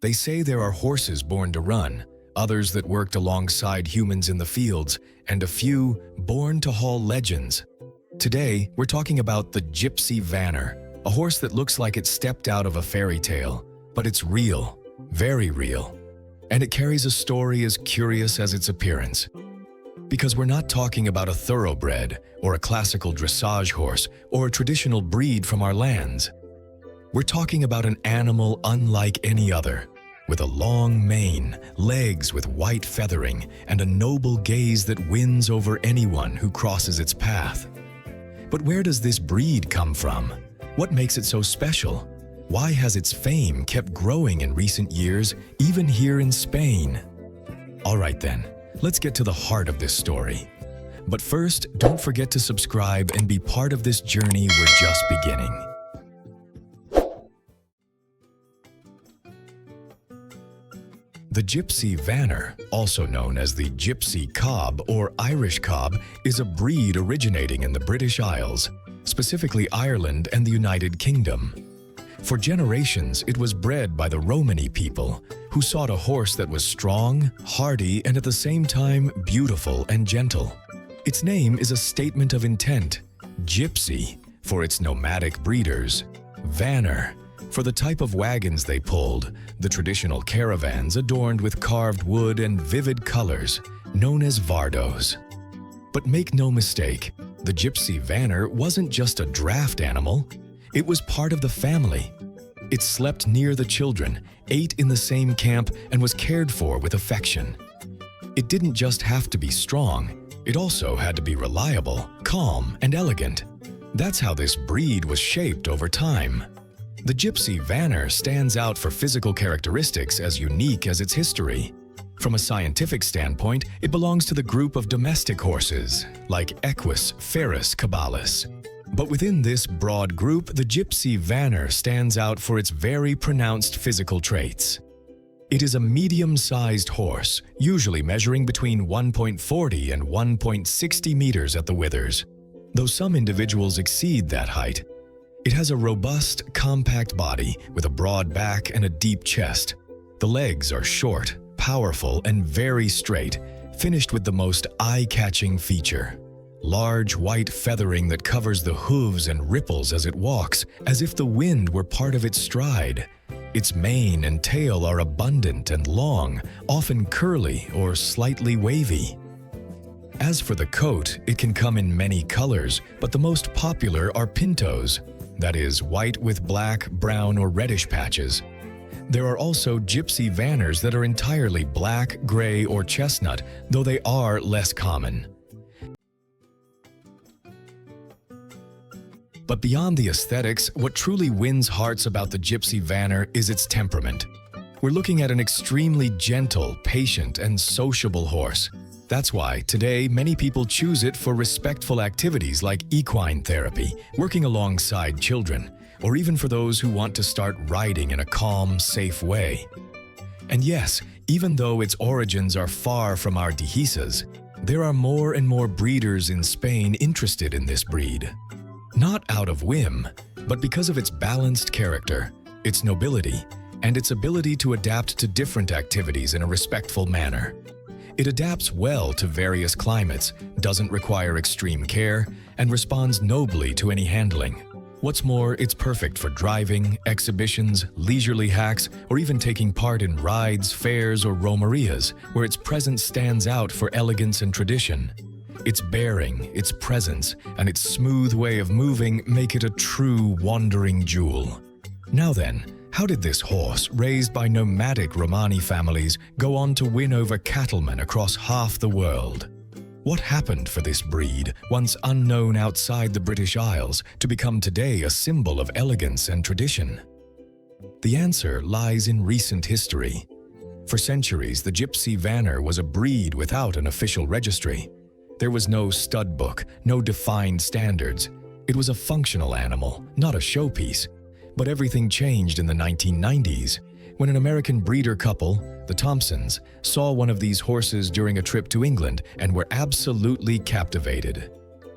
They say there are horses born to run, others that worked alongside humans in the fields, and a few born to haul legends. Today, we're talking about the Gypsy Vanner, a horse that looks like it stepped out of a fairy tale, but it's real, very real. And it carries a story as curious as its appearance. Because we're not talking about a thoroughbred, or a classical dressage horse, or a traditional breed from our lands. We're talking about an animal unlike any other, with a long mane, legs with white feathering, and a noble gaze that wins over anyone who crosses its path. But where does this breed come from? What makes it so special? Why has its fame kept growing in recent years, even here in Spain? All right then, let's get to the heart of this story. But first, don't forget to subscribe and be part of this journey we're just beginning. The Gypsy Vanner, also known as the Gypsy Cob or Irish Cob, is a breed originating in the British Isles, specifically Ireland and the United Kingdom. For generations, it was bred by the Romani people, who sought a horse that was strong, hardy, and at the same time beautiful and gentle. Its name is a statement of intent: Gypsy, for its nomadic breeders; Vanner, for the type of wagons they pulled, the traditional caravans adorned with carved wood and vivid colors, known as vardos. But make no mistake, the Gypsy Vanner wasn't just a draft animal. It was part of the family. It slept near the children, ate in the same camp, and was cared for with affection. It didn't just have to be strong, it also had to be reliable, calm, and elegant. That's how this breed was shaped over time. The Gypsy Vanner stands out for physical characteristics as unique as its history. From a scientific standpoint, it belongs to the group of domestic horses, like Equus ferus cabalis. But within this broad group, the Gypsy Vanner stands out for its very pronounced physical traits. It is a medium-sized horse, usually measuring between 1.40 and 1.60 meters at the withers, though some individuals exceed that height. It has a robust, compact body with a broad back and a deep chest. The legs are short, powerful, and very straight, finished with the most eye-catching feature: large white feathering that covers the hooves and ripples as it walks, as if the wind were part of its stride. Its mane and tail are abundant and long, often curly or slightly wavy. As for the coat, it can come in many colors, but the most popular are pintos, that is, white with black, brown, or reddish patches. There are also Gypsy Vanners that are entirely black, gray, or chestnut, though they are less common. But beyond the aesthetics, what truly wins hearts about the Gypsy Vanner is its temperament. We're looking at an extremely gentle, patient, and sociable horse. That's why, today, many people choose it for respectful activities like equine therapy, working alongside children, or even for those who want to start riding in a calm, safe way. And yes, even though its origins are far from our dehesas, there are more and more breeders in Spain interested in this breed. Not out of whim, but because of its balanced character, its nobility, and its ability to adapt to different activities in a respectful manner. It adapts well to various climates, doesn't require extreme care, and responds nobly to any handling. What's more, it's perfect for driving, exhibitions, leisurely hacks, or even taking part in rides, fairs, or romerias, where its presence stands out for elegance and tradition. Its bearing, its presence, and its smooth way of moving make it a true wandering jewel. Now then, how did this horse, raised by nomadic Romani families, go on to win over cattlemen across half the world? What happened for this breed, once unknown outside the British Isles, to become today a symbol of elegance and tradition? The answer lies in recent history. For centuries, the Gypsy Vanner was a breed without an official registry. There was no stud book, no defined standards. It was a functional animal, not a showpiece. But everything changed in the 1990s, when an American breeder couple, the Thompsons, saw one of these horses during a trip to England and were absolutely captivated.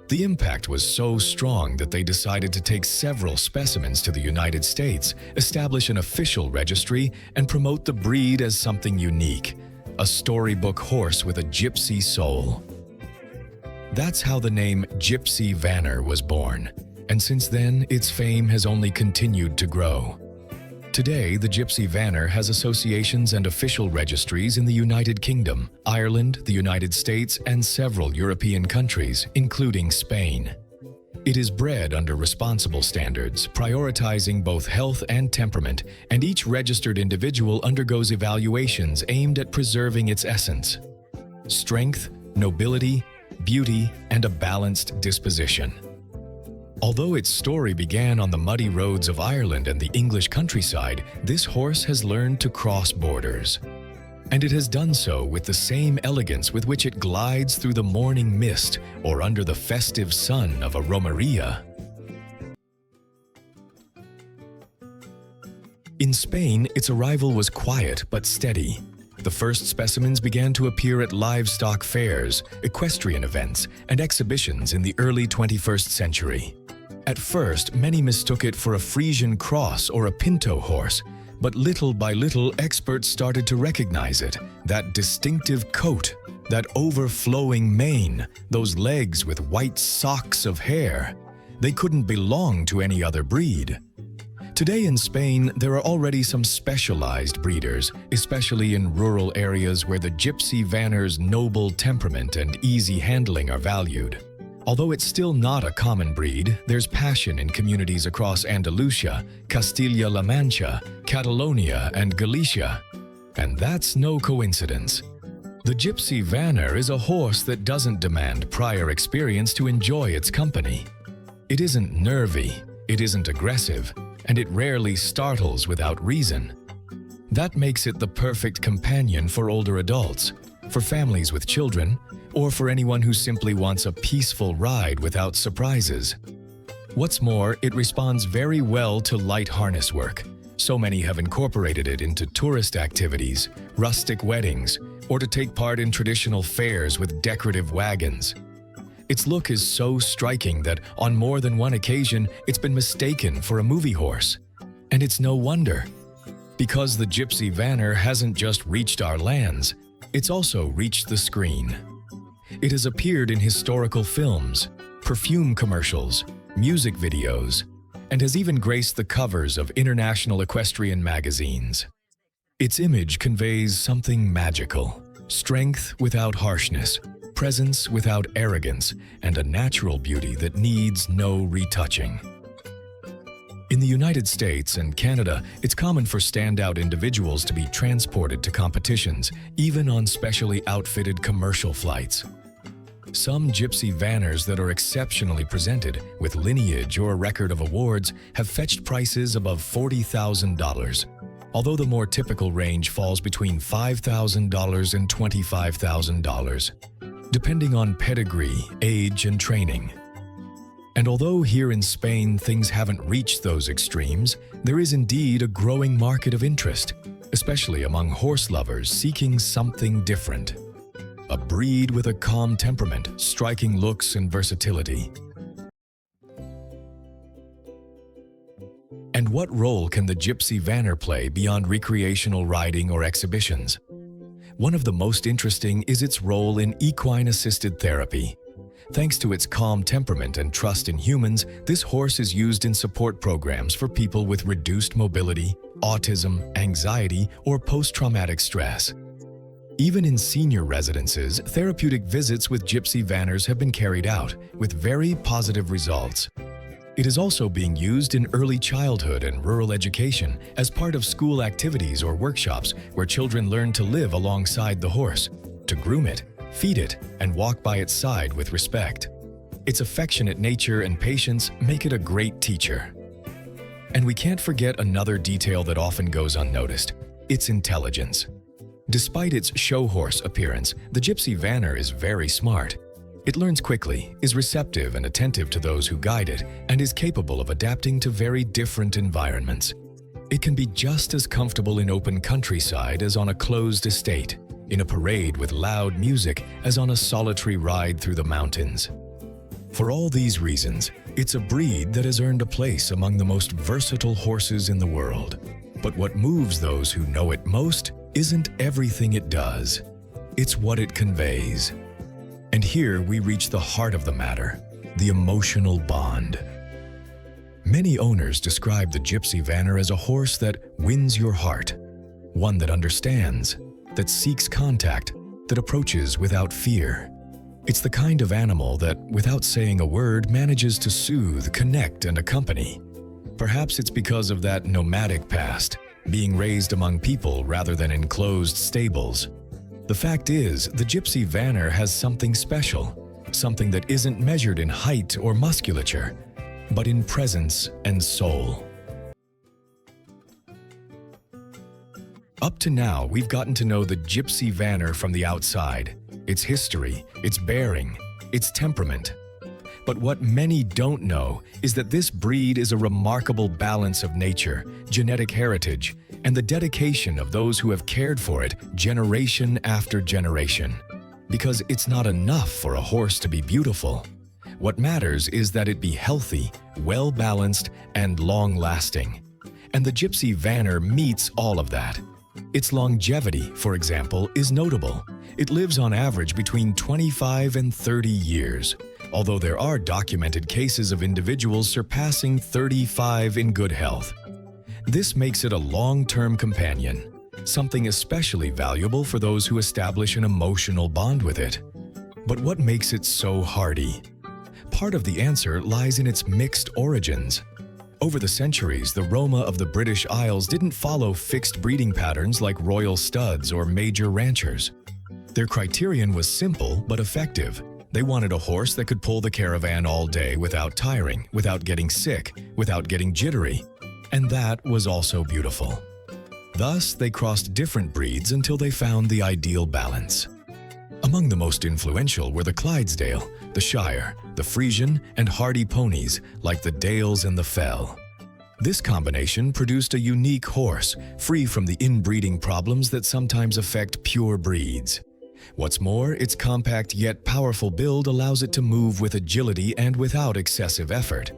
The impact was so strong that they decided to take several specimens to the United States, establish an official registry, and promote the breed as something unique, a storybook horse with a gypsy soul. That's how the name Gypsy Vanner was born, and since then its fame has only continued to grow. Today, the Gypsy Vanner has associations and official registries in the United Kingdom, Ireland, the United States, and several European countries, including Spain. It is bred under responsible standards, prioritizing both health and temperament, and each registered individual undergoes evaluations aimed at preserving its essence: strength, nobility, beauty, and a balanced disposition. Although its story began on the muddy roads of Ireland and the English countryside, this horse has learned to cross borders. And it has done so with the same elegance with which it glides through the morning mist or under the festive sun of a romeria. In Spain, its arrival was quiet but steady. The first specimens began to appear at livestock fairs, equestrian events, and exhibitions in the early 21st century. At first, many mistook it for a Frisian cross or a pinto horse, but little by little experts started to recognize it, that distinctive coat, that overflowing mane, those legs with white socks of hair. They couldn't belong to any other breed. Today in Spain, there are already some specialized breeders, especially in rural areas where the Gypsy Vanner's noble temperament and easy handling are valued. Although it's still not a common breed, there's passion in communities across Andalusia, Castilla-La Mancha, Catalonia, and Galicia. And that's no coincidence. The Gypsy Vanner is a horse that doesn't demand prior experience to enjoy its company. It isn't nervy, it isn't aggressive, and it rarely startles without reason. That makes it the perfect companion for older adults, for families with children, or for anyone who simply wants a peaceful ride without surprises. What's more, it responds very well to light harness work. So many have incorporated it into tourist activities, rustic weddings, or to take part in traditional fairs with decorative wagons. Its look is so striking that on more than one occasion it's been mistaken for a movie horse. And it's no wonder. Because the Gypsy Vanner hasn't just reached our lands, it's also reached the screen. It has appeared in historical films, perfume commercials, music videos, and has even graced the covers of international equestrian magazines. Its image conveys something magical: strength without harshness, presence without arrogance, and a natural beauty that needs no retouching. In the United States and Canada, it's common for standout individuals to be transported to competitions, even on specially outfitted commercial flights. Some Gypsy Vanners that are exceptionally presented, with lineage or a record of awards, have fetched prices above $40,000, although the more typical range falls between $5,000 and $25,000, depending on pedigree, age, and training. And although here in Spain things haven't reached those extremes, there is indeed a growing market of interest, especially among horse lovers seeking something different. A breed with a calm temperament, striking looks, and versatility. And what role can the Gypsy Vanner play beyond recreational riding or exhibitions? One of the most interesting is its role in equine-assisted therapy. Thanks to its calm temperament and trust in humans, this horse is used in support programs for people with reduced mobility, autism, anxiety, or post-traumatic stress. Even in senior residences, therapeutic visits with Gypsy Vanners have been carried out, with very positive results. It is also being used in early childhood and rural education as part of school activities or workshops where children learn to live alongside the horse, to groom it, feed it, and walk by its side with respect. Its affectionate nature and patience make it a great teacher. And we can't forget another detail that often goes unnoticed: its intelligence. Despite its show horse appearance, the Gypsy Vanner is very smart. It learns quickly, is receptive and attentive to those who guide it, and is capable of adapting to very different environments. It can be just as comfortable in open countryside as on a closed estate, in a parade with loud music as on a solitary ride through the mountains. For all these reasons, it's a breed that has earned a place among the most versatile horses in the world. But what moves those who know it most isn't everything it does. It's what it conveys. And here we reach the heart of the matter, the emotional bond. Many owners describe the Gypsy Vanner as a horse that wins your heart, one that understands, that seeks contact, that approaches without fear. It's the kind of animal that, without saying a word, manages to soothe, connect, and accompany. Perhaps it's because of that nomadic past, being raised among people rather than in closed stables. The fact is, the Gypsy Vanner has something special, something that isn't measured in height or musculature, but in presence and soul. Up to now, we've gotten to know the Gypsy Vanner from the outside, its history, its bearing, its temperament. But what many don't know is that this breed is a remarkable balance of nature, genetic heritage, and the dedication of those who have cared for it generation after generation. Because it's not enough for a horse to be beautiful. What matters is that it be healthy, well-balanced, and long-lasting. And the Gypsy Vanner meets all of that. Its longevity, for example, is notable. It lives on average between 25 and 30 years, although there are documented cases of individuals surpassing 35 in good health. This makes it a long-term companion, something especially valuable for those who establish an emotional bond with it. But what makes it so hardy? Part of the answer lies in its mixed origins. Over the centuries, the Roma of the British Isles didn't follow fixed breeding patterns like royal studs or major ranchers. Their criterion was simple but effective. They wanted a horse that could pull the caravan all day without tiring, without getting sick, without getting jittery. And that was also beautiful. Thus, they crossed different breeds until they found the ideal balance. Among the most influential were the Clydesdale, the Shire, the Frisian, and hardy ponies like the Dales and the Fell. This combination produced a unique horse, free from the inbreeding problems that sometimes affect pure breeds. What's more, its compact yet powerful build allows it to move with agility and without excessive effort.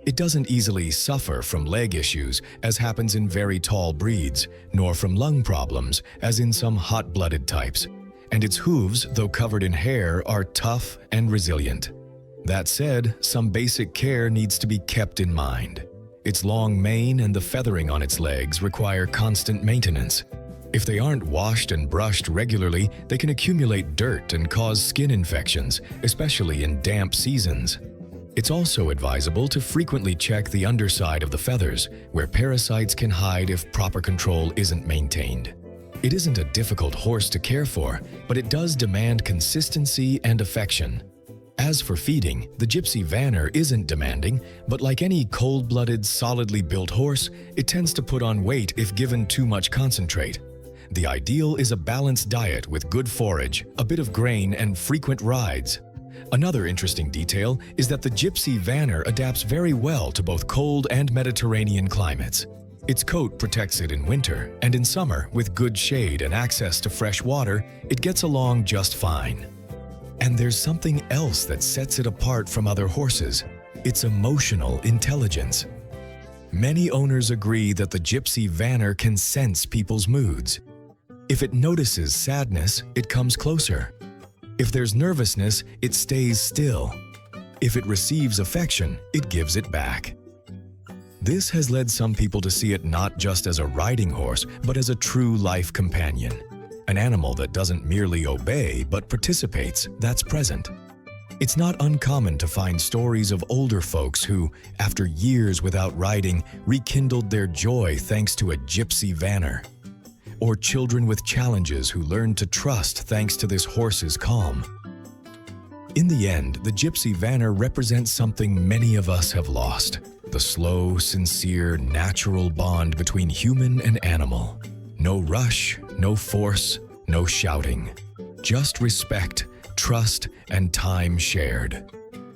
It doesn't easily suffer from leg issues, as happens in very tall breeds, nor from lung problems, as in some hot-blooded types. And its hooves, though covered in hair, are tough and resilient. That said, some basic care needs to be kept in mind. Its long mane and the feathering on its legs require constant maintenance. If they aren't washed and brushed regularly, they can accumulate dirt and cause skin infections, especially in damp seasons. It's also advisable to frequently check the underside of the feathers, where parasites can hide if proper control isn't maintained. It isn't a difficult horse to care for, but it does demand consistency and affection. As for feeding, the Gypsy Vanner isn't demanding, but like any cold-blooded, solidly built horse, it tends to put on weight if given too much concentrate. The ideal is a balanced diet with good forage, a bit of grain, and frequent rides. Another interesting detail is that the Gypsy Vanner adapts very well to both cold and Mediterranean climates. Its coat protects it in winter, and in summer, with good shade and access to fresh water, it gets along just fine. And there's something else that sets it apart from other horses: its emotional intelligence. Many owners agree that the Gypsy Vanner can sense people's moods. If it notices sadness, it comes closer. If there's nervousness, it stays still. If it receives affection, it gives it back. This has led some people to see it not just as a riding horse, but as a true life companion. An animal that doesn't merely obey, but participates, that's present. It's not uncommon to find stories of older folks who, after years without riding, rekindled their joy thanks to a Gypsy Vanner. Or children with challenges who learned to trust thanks to this horse's calm. In the end, the Gypsy Vanner represents something many of us have lost: the slow, sincere, natural bond between human and animal. No rush, no force, no shouting. Just respect, trust, and time shared.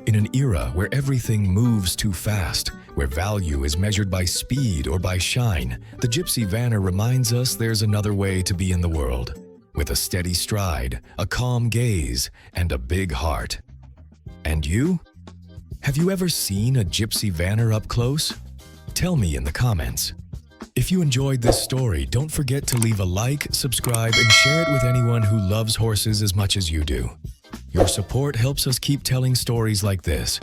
In an era where everything moves too fast, where value is measured by speed or by shine, the Gypsy Vanner reminds us there's another way to be in the world, with a steady stride, a calm gaze, and a big heart. And you? Have you ever seen a Gypsy Vanner up close? Tell me in the comments. If you enjoyed this story, don't forget to leave a like, subscribe, and share it with anyone who loves horses as much as you do. Your support helps us keep telling stories like this.